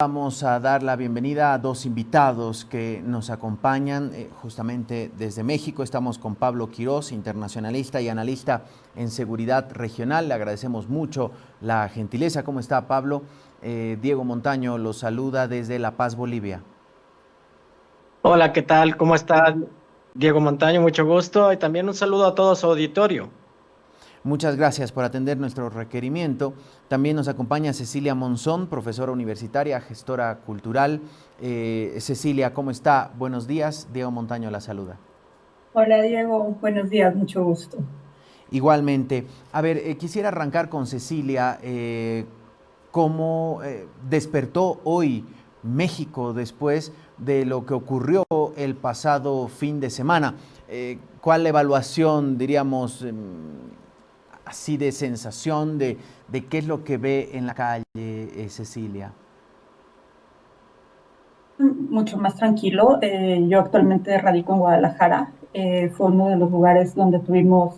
Vamos a dar la bienvenida a dos invitados que nos acompañan justamente desde México. Estamos con Pablo Quirós, internacionalista y analista en seguridad regional. Le agradecemos mucho la gentileza. ¿Cómo está, Pablo? Diego Montaño los saluda desde La Paz, Bolivia. Hola, ¿qué tal? ¿Cómo está Diego Montaño? Mucho gusto y también un saludo a todo su auditorio. Muchas gracias por atender nuestro requerimiento. También nos acompaña Cecilia Monzón, profesora universitaria, gestora cultural. Cecilia, ¿cómo está? Buenos días. Diego Montaño la saluda. Hola Diego, buenos días, mucho gusto. Igualmente. A ver, quisiera arrancar con Cecilia. ¿Cómo despertó hoy México después de lo que ocurrió el pasado fin de semana? ¿Cuál evaluación, diríamos, así de sensación de qué es lo que ve en la calle, Cecilia? Mucho más tranquilo. Yo actualmente radico en Guadalajara. Fue uno de los lugares donde tuvimos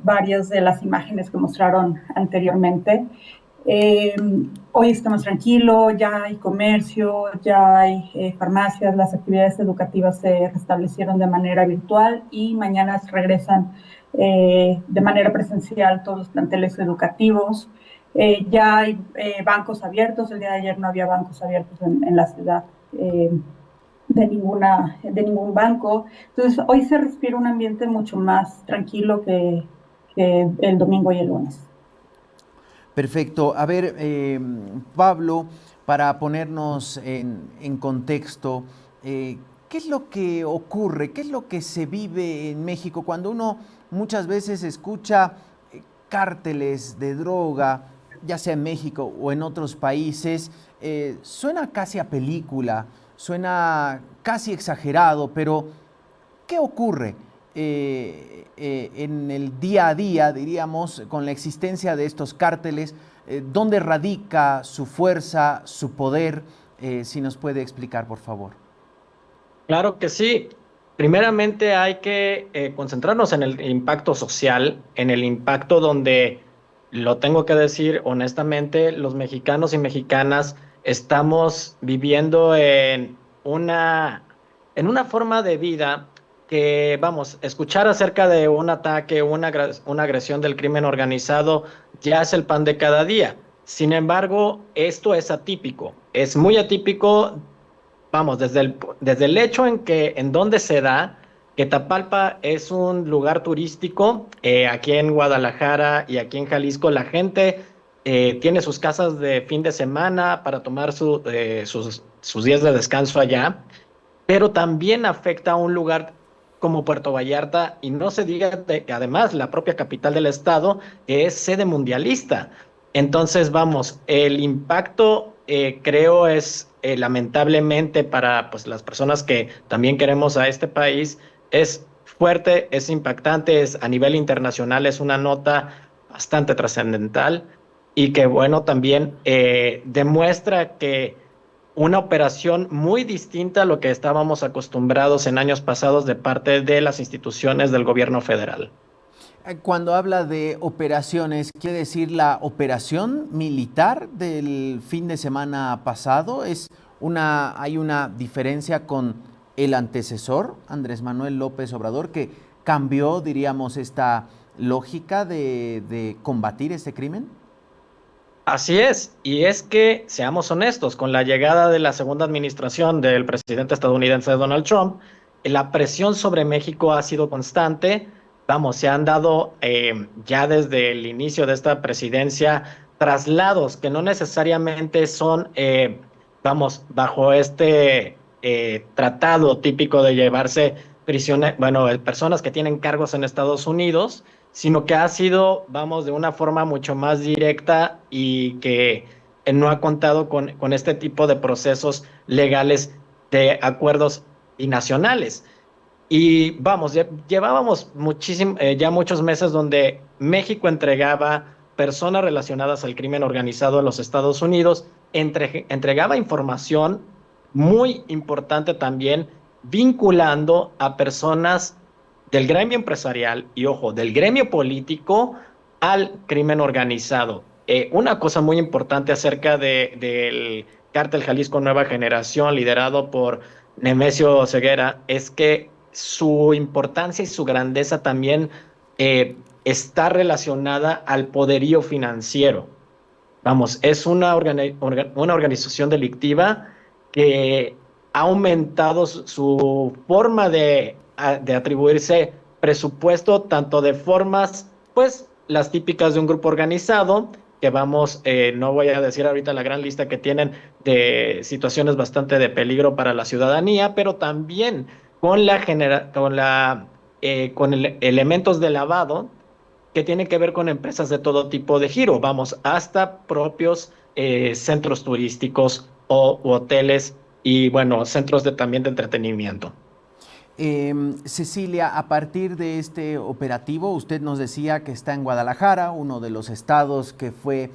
varias de las imágenes que mostraron anteriormente. Eh, Hoy está más tranquilo, ya hay comercio, ya hay farmacias, las actividades educativas se restablecieron de manera virtual y mañana regresan de manera presencial todos los planteles educativos. Ya hay bancos abiertos. El día de ayer no había bancos abiertos en la ciudad de ningún banco. Entonces, hoy se respira un ambiente mucho más tranquilo que el domingo y el lunes. Perfecto. A ver, Pablo, para ponernos en contexto, ¿qué es lo que ocurre? ¿Qué es lo que se vive en México cuando uno muchas veces escucha cárteles de droga, ya sea en México o en otros países? Suena casi a película, suena casi exagerado, pero ¿qué ocurre en el día a día, diríamos, con la existencia de estos cárteles? ¿Dónde radica su fuerza, su poder? Si nos puede explicar, por favor. Claro que sí. Primeramente hay que concentrarnos en el impacto social, en el impacto donde, lo tengo que decir honestamente, los mexicanos y mexicanas estamos viviendo en una forma de vida que, vamos, escuchar acerca de un ataque, una agresión del crimen organizado ya es el pan de cada día. Sin embargo, esto es atípico, es muy atípico. Vamos, desde el hecho en donde se da, que Tapalpa es un lugar turístico, aquí en Guadalajara y aquí en Jalisco, la gente tiene sus casas de fin de semana para tomar sus días de descanso allá, pero también afecta a un lugar como Puerto Vallarta y no se diga que además la propia capital del estado que es sede mundialista. Entonces, vamos, el impacto creo es lamentablemente para pues, las personas que también queremos a este país, es fuerte, es impactante, es a nivel internacional, es una nota bastante trascendental y que bueno, también demuestra que una operación muy distinta a lo que estábamos acostumbrados en años pasados de parte de las instituciones del gobierno federal. Cuando habla de operaciones, ¿quiere decir la operación militar del fin de semana pasado? ¿Hay una diferencia con el antecesor, Andrés Manuel López Obrador, que cambió, diríamos, esta lógica de combatir este crimen? Así es, y es que, seamos honestos, con la llegada de la segunda administración del presidente estadounidense Donald Trump, la presión sobre México ha sido constante. Vamos, se han dado ya desde el inicio de esta presidencia traslados que no necesariamente son, vamos, bajo este tratado típico de llevarse prisioneros, bueno, personas que tienen cargos en Estados Unidos, sino que ha sido, vamos, de una forma mucho más directa y que no ha contado con este tipo de procesos legales de acuerdos binacionales. Y vamos, llevábamos ya muchos meses donde México entregaba personas relacionadas al crimen organizado a los Estados Unidos, entregaba información muy importante también vinculando a personas del gremio empresarial y, ojo, del gremio político al crimen organizado. Una cosa muy importante acerca del Cártel Jalisco Nueva Generación, liderado por Nemesio Ceguera, es que su importancia y su grandeza también está relacionada al poderío financiero. Vamos, es una organización delictiva que ha aumentado su forma de atribuirse presupuesto, tanto de formas, pues, las típicas de un grupo organizado, que vamos, no voy a decir ahorita la gran lista que tienen de situaciones bastante de peligro para la ciudadanía, pero también con elementos de lavado que tiene que ver con empresas de todo tipo de giro, vamos, hasta propios centros turísticos o u hoteles y, bueno, centros también de entretenimiento. Cecilia, a partir de este operativo, usted nos decía que está en Guadalajara, uno de los estados que fue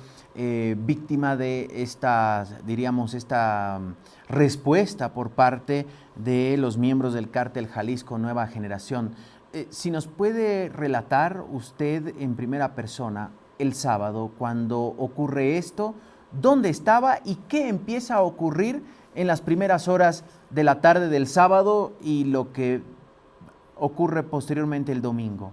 víctima de esta, diríamos, esta respuesta por parte de los miembros del cártel Jalisco Nueva Generación. Si nos puede relatar usted en primera persona el sábado, cuando ocurre esto, dónde estaba y qué empieza a ocurrir en las primeras horas de la tarde del sábado y lo que ocurre posteriormente el domingo.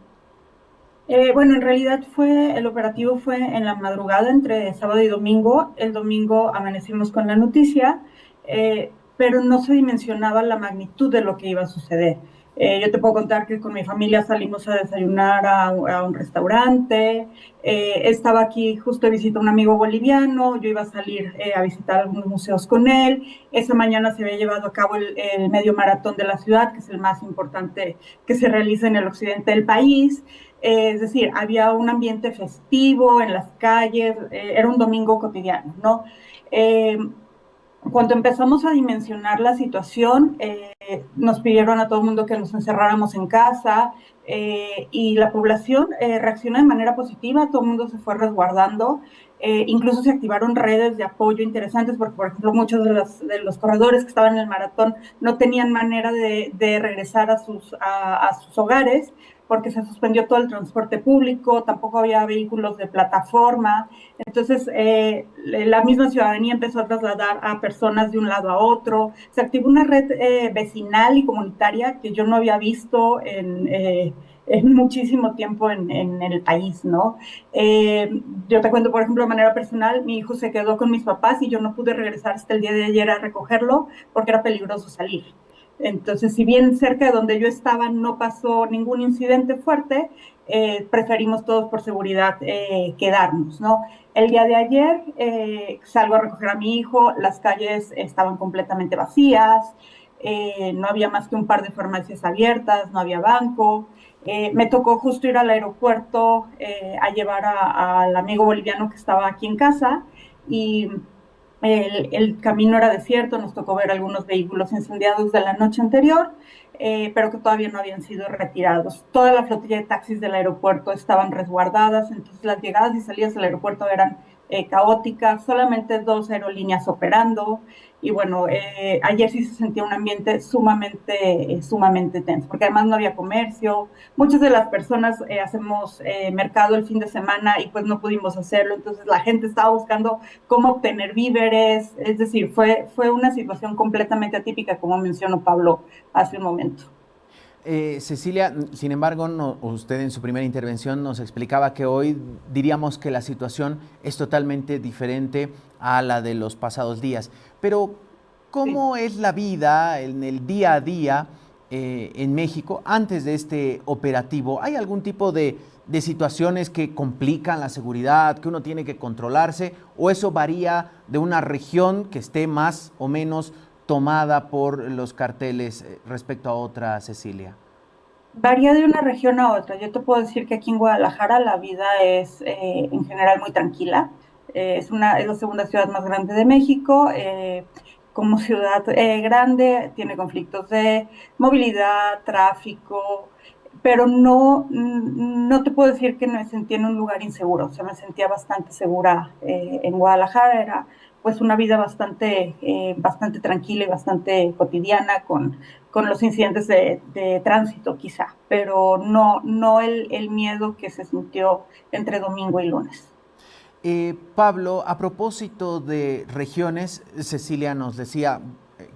Bueno, en realidad el operativo fue en la madrugada entre sábado y domingo. El domingo amanecimos con la noticia, pero no se dimensionaba la magnitud de lo que iba a suceder. Yo te puedo contar que con mi familia salimos a desayunar a un restaurante. Estaba aquí justo de visita un amigo boliviano. Yo iba a salir a visitar algunos museos con él. Esa mañana se había llevado a cabo el medio maratón de la ciudad, que es el más importante que se realiza en el occidente del país. Es decir, había un ambiente festivo en las calles, era un domingo cotidiano, ¿no? Cuando empezamos a dimensionar la situación, nos pidieron a todo el mundo que nos encerráramos en casa y la población reaccionó de manera positiva, todo el mundo se fue resguardando, incluso se activaron redes de apoyo interesantes porque, por ejemplo, muchos de los corredores que estaban en el maratón no tenían manera de regresar a sus hogares porque se suspendió todo el transporte público, tampoco había vehículos de plataforma. Entonces, la misma ciudadanía empezó a trasladar a personas de un lado a otro. Se activó una red vecinal y comunitaria que yo no había visto en muchísimo tiempo en el país, ¿no? Yo te cuento, por ejemplo, de manera personal, mi hijo se quedó con mis papás y yo no pude regresar hasta el día de ayer a recogerlo porque era peligroso salir. Entonces, si bien cerca de donde yo estaba no pasó ningún incidente fuerte, preferimos todos por seguridad quedarnos, ¿no? El día de ayer salgo a recoger a mi hijo, las calles estaban completamente vacías, no había más que un par de farmacias abiertas, no había banco. Me tocó justo ir al aeropuerto a llevar al amigo boliviano que estaba aquí en casa y el camino era desierto, nos tocó ver algunos vehículos incendiados de la noche anterior, pero que todavía no habían sido retirados. Toda la flotilla de taxis del aeropuerto estaban resguardadas, entonces las llegadas y salidas del aeropuerto eran caóticas, solamente 2 aerolíneas operando, y bueno, ayer sí se sentía un ambiente sumamente tenso, porque además no había comercio, muchas de las personas hacemos mercado el fin de semana y pues no pudimos hacerlo, entonces la gente estaba buscando cómo obtener víveres, es decir, fue una situación completamente atípica, como mencionó Pablo hace un momento. Cecilia, sin embargo, usted en su primera intervención nos explicaba que hoy diríamos que la situación es totalmente diferente a la de los pasados días. Pero, ¿cómo Sí. es la vida en el día a día en México antes de este operativo? ¿Hay algún tipo de situaciones que complican la seguridad, que uno tiene que controlarse, o eso varía de una región que esté más o menos tomada por los carteles respecto a otra, Cecilia? Varía de una región a otra. Yo te puedo decir que aquí en Guadalajara la vida es en general muy tranquila. Es la segunda ciudad más grande de México. Como ciudad grande tiene conflictos de movilidad, tráfico, pero no te puedo decir que me sentía en un lugar inseguro. O sea, me sentía bastante segura en Guadalajara. Era pues una vida bastante tranquila y bastante cotidiana con los incidentes de tránsito quizá, pero no el miedo que se sintió entre domingo y lunes. Pablo, a propósito de regiones, Cecilia nos decía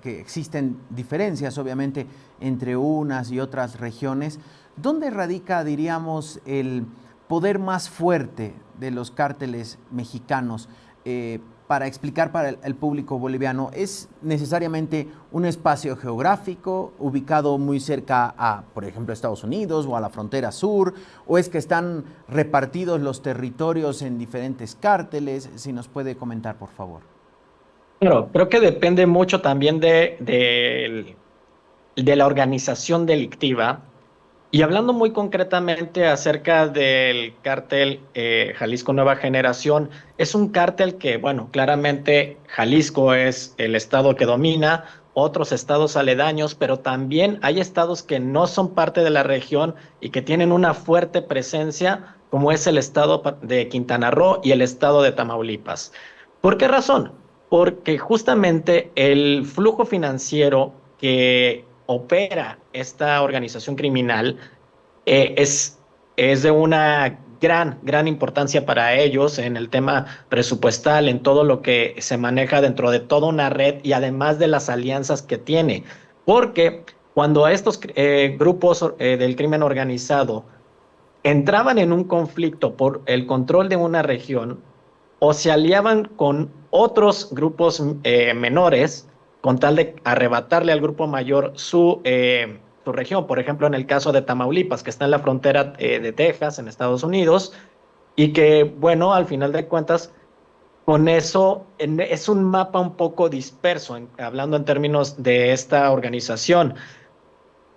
que existen diferencias, obviamente, entre unas y otras regiones. ¿Dónde radica, diríamos, el poder más fuerte de los cárteles mexicanos? Para explicar para el público boliviano, ¿es necesariamente un espacio geográfico ubicado muy cerca a, por ejemplo, Estados Unidos o a la frontera sur? ¿O es que están repartidos los territorios en diferentes cárteles? Si nos puede comentar, por favor. Claro, creo que depende mucho también de la organización delictiva. Y hablando muy concretamente acerca del cártel Jalisco Nueva Generación, es un cártel que, bueno, claramente Jalisco es el estado que domina, otros estados aledaños, pero también hay estados que no son parte de la región y que tienen una fuerte presencia, como es el estado de Quintana Roo y el estado de Tamaulipas. ¿Por qué razón? Porque justamente el flujo financiero que opera esta organización criminal eh, es, es de una gran importancia para ellos en el tema presupuestal, en todo lo que se maneja dentro de toda una red y además de las alianzas que tiene. Porque cuando estos grupos del crimen organizado entraban en un conflicto por el control de una región o se aliaban con otros grupos menores con tal de arrebatarle al grupo mayor su región. Por ejemplo, en el caso de Tamaulipas, que está en la frontera de Texas, en Estados Unidos, y que, bueno, al final de cuentas, con eso es un mapa un poco disperso, hablando en términos de esta organización.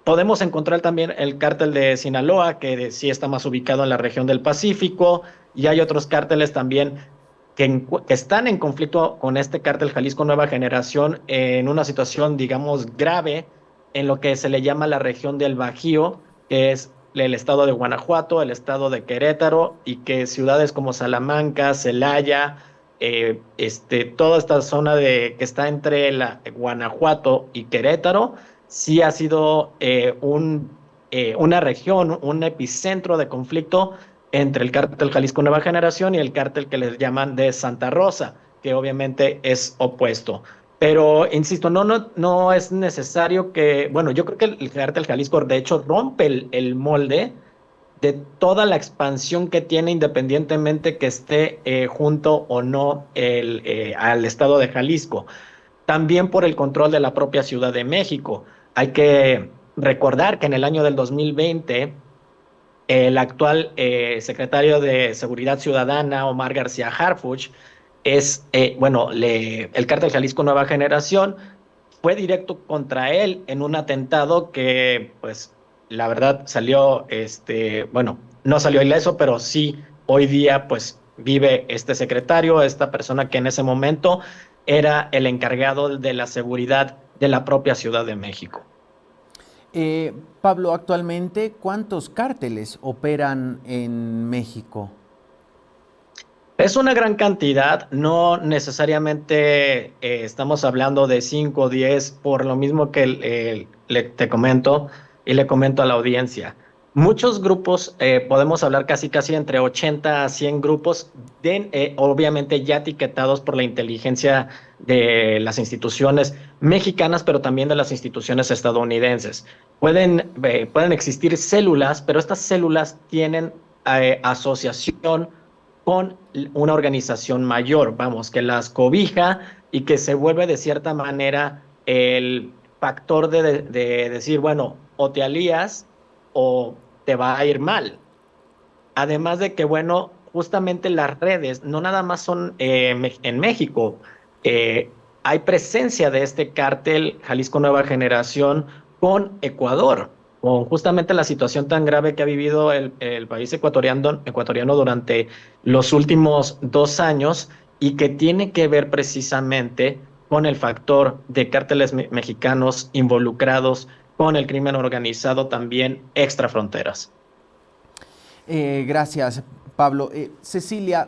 Podemos encontrar también el cártel de Sinaloa, sí está más ubicado en la región del Pacífico, y hay otros cárteles también que están en conflicto con este cártel Jalisco Nueva Generación en una situación, digamos, grave en lo que se le llama la región del Bajío, que es el estado de Guanajuato, el estado de Querétaro, y que ciudades como Salamanca, Celaya, toda esta zona que está entre Guanajuato y Querétaro, sí ha sido una región, un epicentro de conflicto entre el cártel Jalisco Nueva Generación y el cártel que les llaman de Santa Rosa, que obviamente es opuesto. Pero, insisto, no es necesario que, bueno, yo creo que el cártel Jalisco de hecho rompe el molde de toda la expansión que tiene independientemente que esté junto o no al estado de Jalisco. También por el control de la propia Ciudad de México. Hay que recordar que en el año del 2020 el actual secretario de Seguridad Ciudadana, Omar García Harfuch, el cártel Jalisco Nueva Generación fue directo contra él en un atentado que, pues, la verdad salió, no salió ileso, pero sí hoy día, pues, vive este secretario, esta persona que en ese momento era el encargado de la seguridad de la propia Ciudad de México. Pablo, actualmente, ¿cuántos cárteles operan en México? Es una gran cantidad, no necesariamente estamos hablando de 5 o 10, por lo mismo que te comento y le comento a la audiencia. Muchos grupos, podemos hablar casi entre 80 a 100 grupos, obviamente ya etiquetados por la inteligencia de las instituciones mexicanas, pero también de las instituciones estadounidenses. Pueden existir células, pero estas células tienen asociación con una organización mayor, vamos, que las cobija y que se vuelve de cierta manera el factor de decir, bueno, o te alías o te va a ir mal. Además de que, bueno, justamente las redes no nada más son en México, eh, hay presencia de este cártel Jalisco Nueva Generación con Ecuador, con justamente la situación tan grave que ha vivido el país ecuatoriano durante los últimos 2 años y que tiene que ver precisamente con el factor de cárteles mexicanos involucrados con el crimen organizado también extra fronteras. Gracias, Pablo. Cecilia,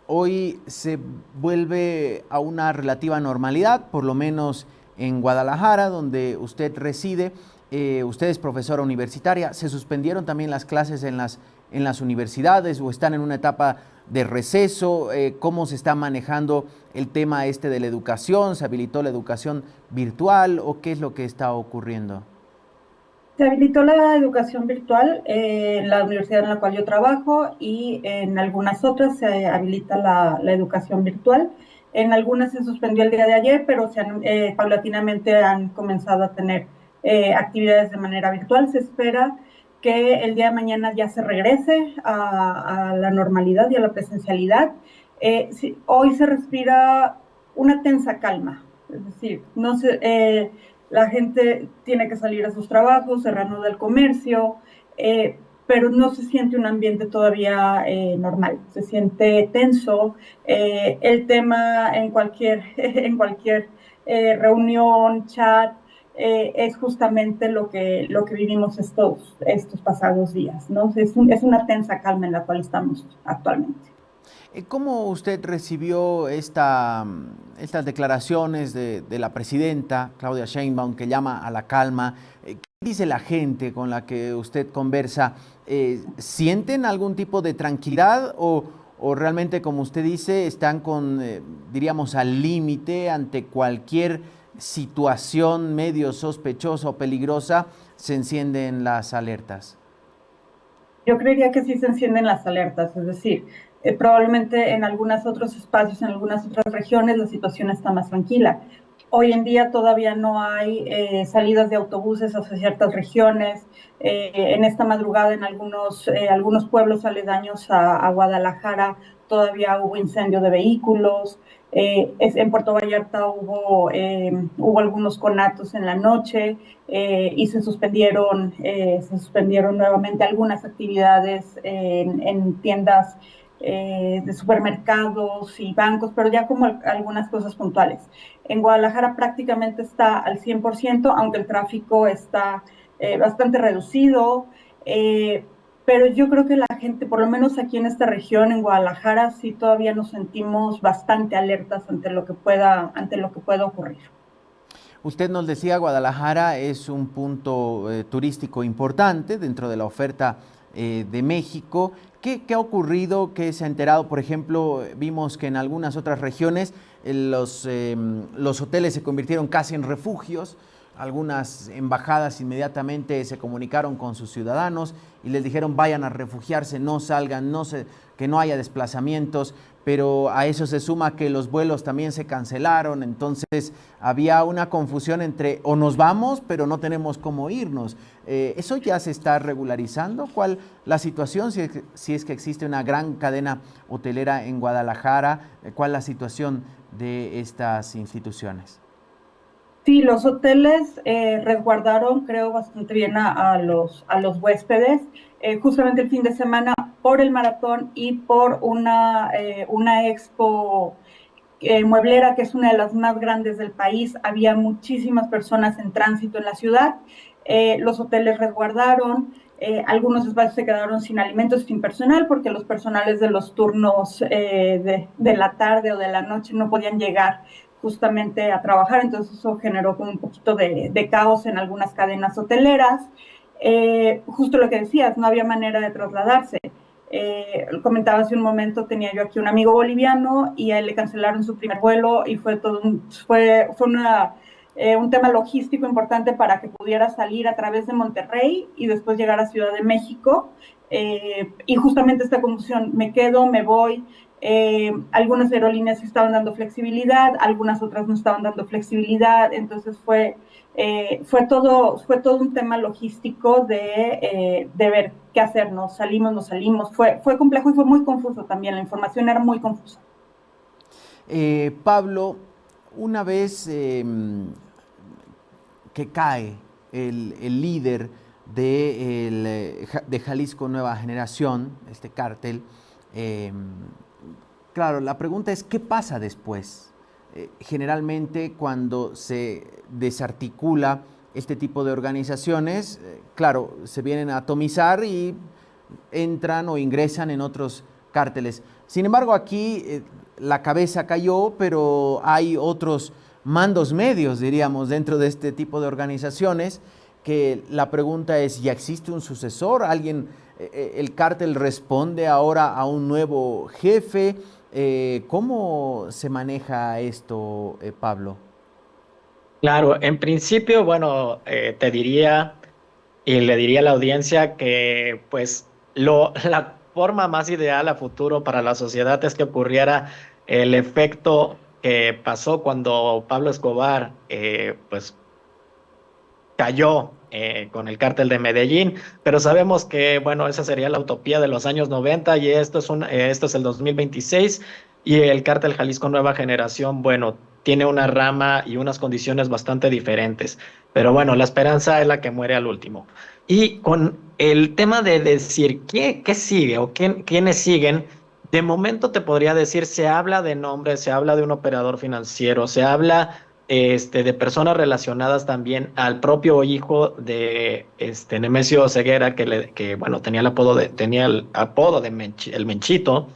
hoy se vuelve a una relativa normalidad, por lo menos en Guadalajara, donde usted reside. Usted es profesora universitaria. ¿Se suspendieron también las clases en las universidades o están en una etapa de receso? ¿Cómo se está manejando el tema este de la educación? ¿Se habilitó la educación virtual o qué es lo que está ocurriendo? Se habilitó la educación virtual en la universidad en la cual yo trabajo y en algunas otras se habilita la educación virtual. En algunas se suspendió el día de ayer, pero paulatinamente han comenzado a tener actividades de manera virtual. Se espera que el día de mañana ya se regrese a la normalidad y a la presencialidad. Sí, hoy se respira una tensa calma, es decir, no se, la gente tiene que salir a sus trabajos, se reanuda el comercio, pero no se siente un ambiente todavía normal, se siente tenso. El tema en cualquier, en cualquier reunión, chat, es justamente lo que vivimos estos pasados días, ¿no? Es una tensa calma en la cual estamos actualmente. ¿Cómo usted recibió estas declaraciones de la presidenta Claudia Sheinbaum que llama a la calma? ¿Qué dice la gente con la que usted conversa? ¿Sienten algún tipo de tranquilidad o realmente, como usted dice, están diríamos, al límite ante cualquier situación medio sospechosa o peligrosa, se encienden las alertas? Yo creería que sí se encienden las alertas, es decir, probablemente en algunos otros espacios, en algunas otras regiones, la situación está más tranquila. Hoy en día todavía no hay salidas de autobuses hacia ciertas regiones. En esta madrugada, en algunos pueblos aledaños a Guadalajara, todavía hubo incendio de vehículos. En Puerto Vallarta hubo algunos conatos en la noche y se suspendieron nuevamente algunas actividades en tiendas de supermercados y bancos, pero ya como algunas cosas puntuales. En Guadalajara prácticamente está al 100%, aunque el tráfico está bastante reducido. Pero yo creo que la gente, por lo menos aquí en esta región, en Guadalajara, sí todavía nos sentimos bastante alertas ante lo que pueda ocurrir. Usted nos decía, Guadalajara es un punto turístico importante dentro de la oferta de México. ¿Qué ha ocurrido? ¿Qué se ha enterado? Por ejemplo, vimos que en algunas otras regiones los hoteles se convirtieron casi en refugios. Algunas embajadas inmediatamente se comunicaron con sus ciudadanos y les dijeron vayan a refugiarse, no salgan, que no haya desplazamientos, pero a eso se suma que los vuelos también se cancelaron, entonces había una confusión entre o nos vamos, pero no tenemos cómo irnos. ¿Eso ya se está regularizando? ¿Cuál la situación, si es que existe una gran cadena hotelera en Guadalajara? ¿Cuál es la situación de estas instituciones? Sí, los hoteles resguardaron, creo, bastante bien a los huéspedes. Justamente el fin de semana, por el maratón y por una expo mueblera, que es una de las más grandes del país, había muchísimas personas en tránsito en la ciudad. Los hoteles resguardaron. Algunos espacios se quedaron sin alimentos, sin personal, porque los personales de los turnos de la tarde o de la noche no podían llegar justamente a trabajar, entonces eso generó como un poquito de caos en algunas cadenas hoteleras. Justo lo que decías, no había manera de trasladarse. Comentaba hace un momento, tenía yo aquí un amigo boliviano y a él le cancelaron su primer vuelo y fue un tema logístico importante para que pudiera salir a través de Monterrey y después llegar a Ciudad de México. Y justamente esta confusión, me quedo, me voy. Algunas aerolíneas estaban dando flexibilidad, algunas otras no estaban dando flexibilidad, entonces fue todo un tema logístico de ver qué hacer, nos salimos, no salimos, fue complejo y fue muy confuso también, la información era muy confusa. Pablo, una vez que cae el líder de Jalisco Nueva Generación, este cártel, claro, la pregunta es, ¿qué pasa después? Generalmente cuando se desarticula este tipo de organizaciones, claro, se vienen a atomizar y entran o ingresan en otros cárteles. Sin embargo, aquí la cabeza cayó, pero hay otros mandos medios, diríamos, dentro de este tipo de organizaciones que la pregunta es, ¿ya existe un sucesor? ¿El cártel responde ahora a un nuevo jefe? ¿Cómo se maneja esto, Pablo? Claro, en principio, bueno, te diría y le diría a la audiencia que pues la forma más ideal a futuro para la sociedad es que ocurriera el efecto que pasó cuando Pablo Escobar pues cayó con el cártel de Medellín, pero sabemos que, bueno, esa sería la utopía de los años 90 y esto es el 2026 y el cártel Jalisco Nueva Generación, bueno, tiene una rama y unas condiciones bastante diferentes, pero bueno, la esperanza es la que muere al último. Y con el tema de decir qué sigue o quiénes siguen, de momento te podría decir, se habla de nombres, se habla de un operador financiero, se habla de personas relacionadas también al propio hijo de Nemesio Ceguera, bueno, tenía el apodo de el Menchito,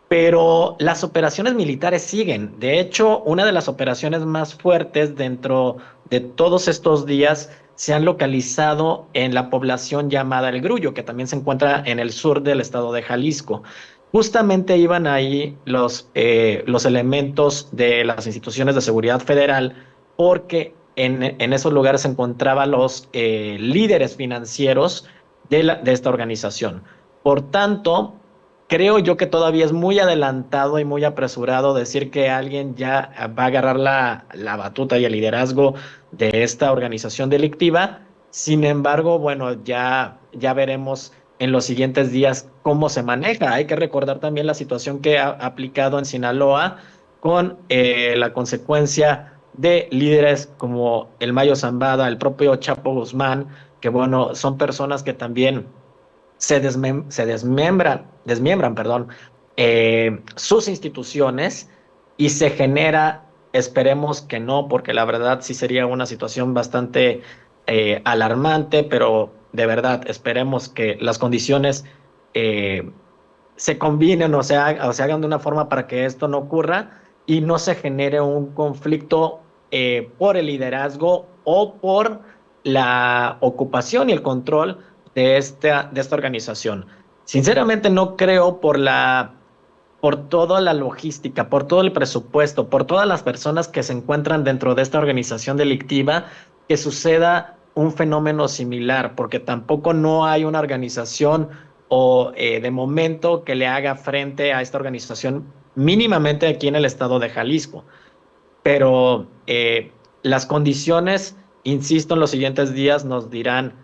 pero las operaciones militares siguen. De hecho, una de las operaciones más fuertes dentro de todos estos días se han localizado en la población llamada El Grullo, que también se encuentra en el sur del estado de Jalisco. Justamente iban ahí los elementos de las instituciones de seguridad federal porque en esos lugares se encontraban los líderes financieros de esta organización. Por tanto, creo yo que todavía es muy adelantado y muy apresurado decir que alguien ya va a agarrar la batuta y el liderazgo de esta organización delictiva. Sin embargo, bueno, ya veremos en los siguientes días cómo se maneja. Hay que recordar también la situación que ha aplicado en Sinaloa con la consecuencia de líderes como el Mayo Zambada, el propio Chapo Guzmán, que bueno, son personas que también desmiembran, perdón, sus instituciones y se genera, esperemos que no, porque la verdad sí sería una situación bastante alarmante, pero de verdad esperemos que las condiciones eh, se combinen o se hagan de una forma para que esto no ocurra y no se genere un conflicto por el liderazgo o por la ocupación y el control de esta organización. Sinceramente no creo por toda la logística, por todo el presupuesto, por todas las personas que se encuentran dentro de esta organización delictiva, que suceda un fenómeno similar, porque tampoco no hay una organización o de momento que le haga frente a esta organización mínimamente aquí en el estado de Jalisco. Pero las condiciones, insisto, en los siguientes días nos dirán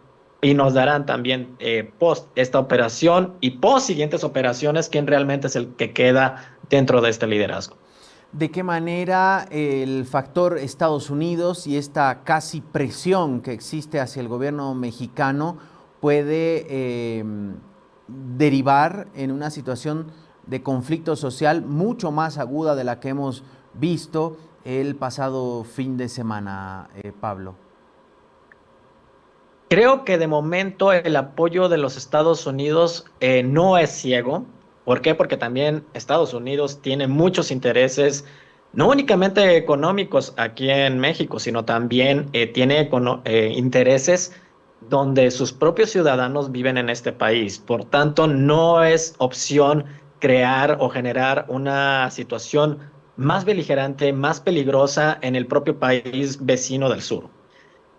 y nos darán también post esta operación y post siguientes operaciones quién realmente es el que queda dentro de este liderazgo. ¿De qué manera el factor Estados Unidos y esta casi presión que existe hacia el gobierno mexicano puede derivar en una situación de conflicto social mucho más aguda de la que hemos visto el pasado fin de semana, Pablo? Creo que de momento el apoyo de los Estados Unidos no es ciego. ¿Por qué? Porque también Estados Unidos tiene muchos intereses, no únicamente económicos aquí en México, sino también tiene intereses donde sus propios ciudadanos viven en este país. Por tanto, no es opción crear o generar una situación más beligerante, más peligrosa en el propio país vecino del sur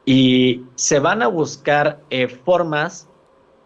y se van a buscar formas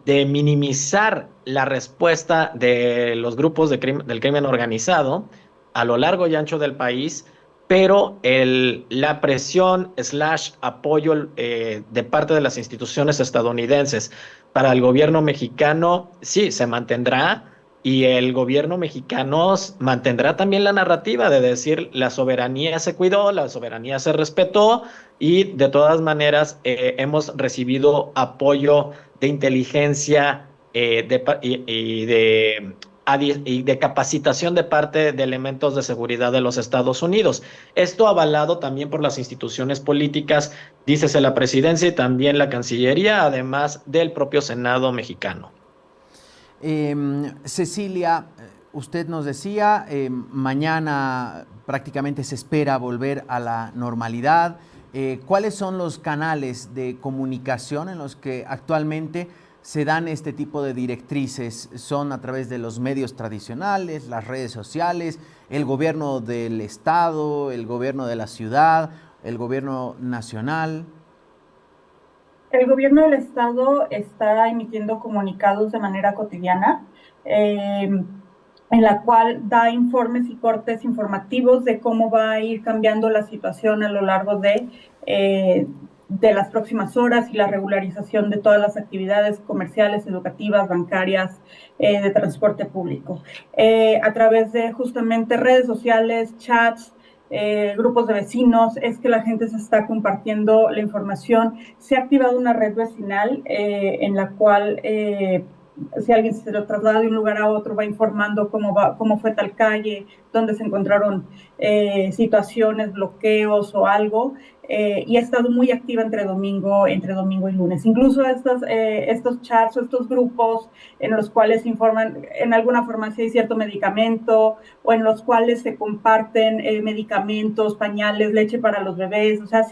de minimizar la respuesta de los grupos del crimen organizado a lo largo y ancho del país, pero la presión slash apoyo de parte de las instituciones estadounidenses para el gobierno mexicano sí se mantendrá y el gobierno mexicano mantendrá también la narrativa de decir la soberanía se cuidó, la soberanía se respetó y de todas maneras hemos recibido apoyo de inteligencia y de capacitación de parte de elementos de seguridad de los Estados Unidos. Esto avalado también por las instituciones políticas, dícese la presidencia y también la Cancillería, además del propio Senado mexicano. Cecilia, usted nos decía, mañana prácticamente se espera volver a la normalidad. ¿cuáles son los canales de comunicación en los que actualmente se dan este tipo de directrices? ¿Son a través de los medios tradicionales, las redes sociales, el gobierno del estado, el gobierno de la ciudad, el gobierno nacional? El gobierno del estado está emitiendo comunicados de manera cotidiana, en la cual da informes y cortes informativos de cómo va a ir cambiando la situación a lo largo de las próximas horas y la regularización de todas las actividades comerciales, educativas, bancarias, de transporte público. A través de justamente redes sociales, chats, grupos de vecinos, es que la gente se está compartiendo la información. Se ha activado una red vecinal en la cual si alguien se lo traslada de un lugar a otro va informando cómo fue tal calle, dónde se encontraron situaciones, bloqueos o algo. Y ha estado muy activa entre domingo y lunes. Incluso estos chats o estos grupos en los cuales informan en alguna farmacia hay cierto medicamento o en los cuales se comparten medicamentos, pañales, leche para los bebés. O sea, ha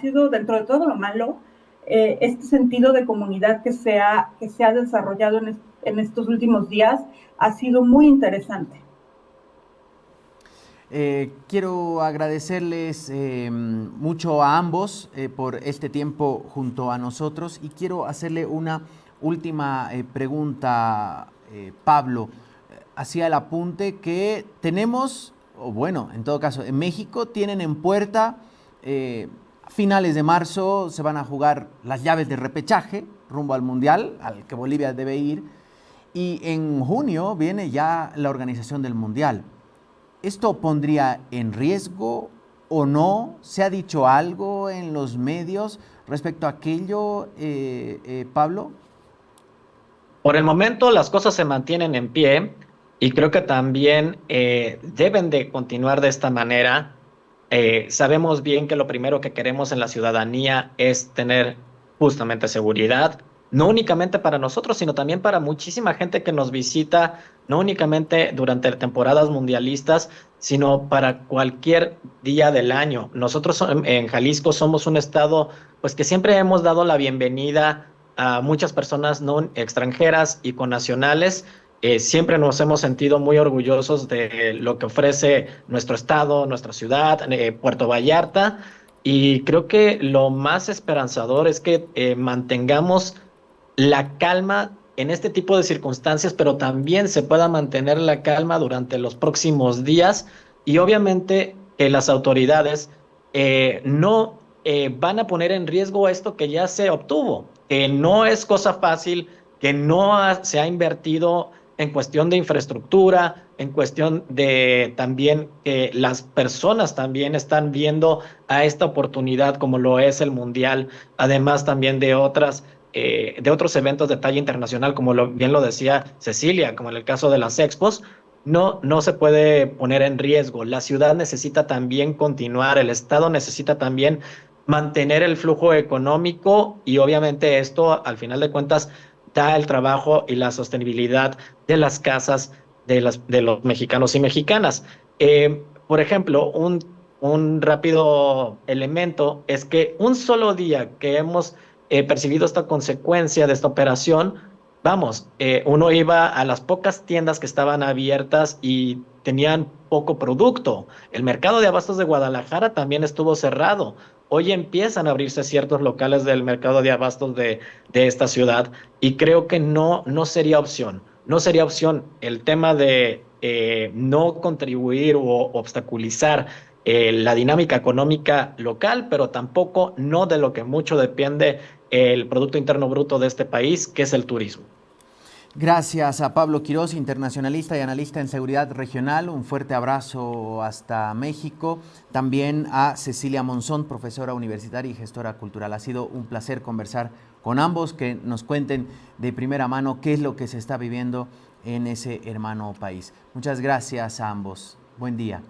sido dentro de todo lo malo, este sentido de comunidad que se ha desarrollado en estos últimos días ha sido muy interesante. Quiero agradecerles mucho a ambos por este tiempo junto a nosotros y quiero hacerle una última pregunta, Pablo. Hacía el apunte que tenemos, o bueno, en todo caso, en México tienen en puerta, a finales de marzo se van a jugar las llaves de repechaje rumbo al Mundial, al que Bolivia debe ir, y en junio viene ya la organización del Mundial. ¿Esto pondría en riesgo o no? ¿Se ha dicho algo en los medios respecto a aquello, Pablo? Por el momento las cosas se mantienen en pie y creo que también deben de continuar de esta manera. Sabemos bien que lo primero que queremos en la ciudadanía es tener justamente seguridad, no únicamente para nosotros, sino también para muchísima gente que nos visita, no únicamente durante temporadas mundialistas, sino para cualquier día del año. Nosotros en Jalisco somos un estado pues que siempre hemos dado la bienvenida a muchas personas no extranjeras y connacionales. Siempre nos hemos sentido muy orgullosos de lo que ofrece nuestro estado, nuestra ciudad, Puerto Vallarta, y creo que lo más esperanzador es que mantengamos la calma en este tipo de circunstancias, pero también se pueda mantener la calma durante los próximos días y obviamente que las autoridades no van a poner en riesgo esto que ya se obtuvo, que no es cosa fácil, que no se ha invertido en cuestión de infraestructura, en cuestión de también que las personas también están viendo a esta oportunidad como lo es el Mundial, además también de otros eventos de talla internacional, como bien lo decía Cecilia, como en el caso de las expos. No se puede poner en riesgo. La ciudad necesita también continuar, el Estado necesita también mantener el flujo económico y obviamente esto, al final de cuentas, da el trabajo y la sostenibilidad de las casas de los mexicanos y mexicanas. Por ejemplo, un rápido elemento es que un solo día que hemos percibido esta consecuencia de esta operación, vamos, uno iba a las pocas tiendas que estaban abiertas y tenían poco producto. El mercado de abastos de Guadalajara también estuvo cerrado. Hoy empiezan a abrirse ciertos locales del mercado de abastos de esta ciudad y creo que no sería opción. No sería opción el tema de no contribuir o obstaculizar la dinámica económica local, pero tampoco no de lo que mucho depende el Producto Interno Bruto de este país, que es el turismo. Gracias a Pablo Quirós, internacionalista y analista en seguridad regional. Un fuerte abrazo hasta México. También a Cecilia Monzón, profesora universitaria y gestora cultural. Ha sido un placer conversar con ambos, que nos cuenten de primera mano qué es lo que se está viviendo en ese hermano país. Muchas gracias a ambos. Buen día.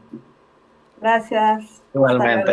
Gracias. Igualmente.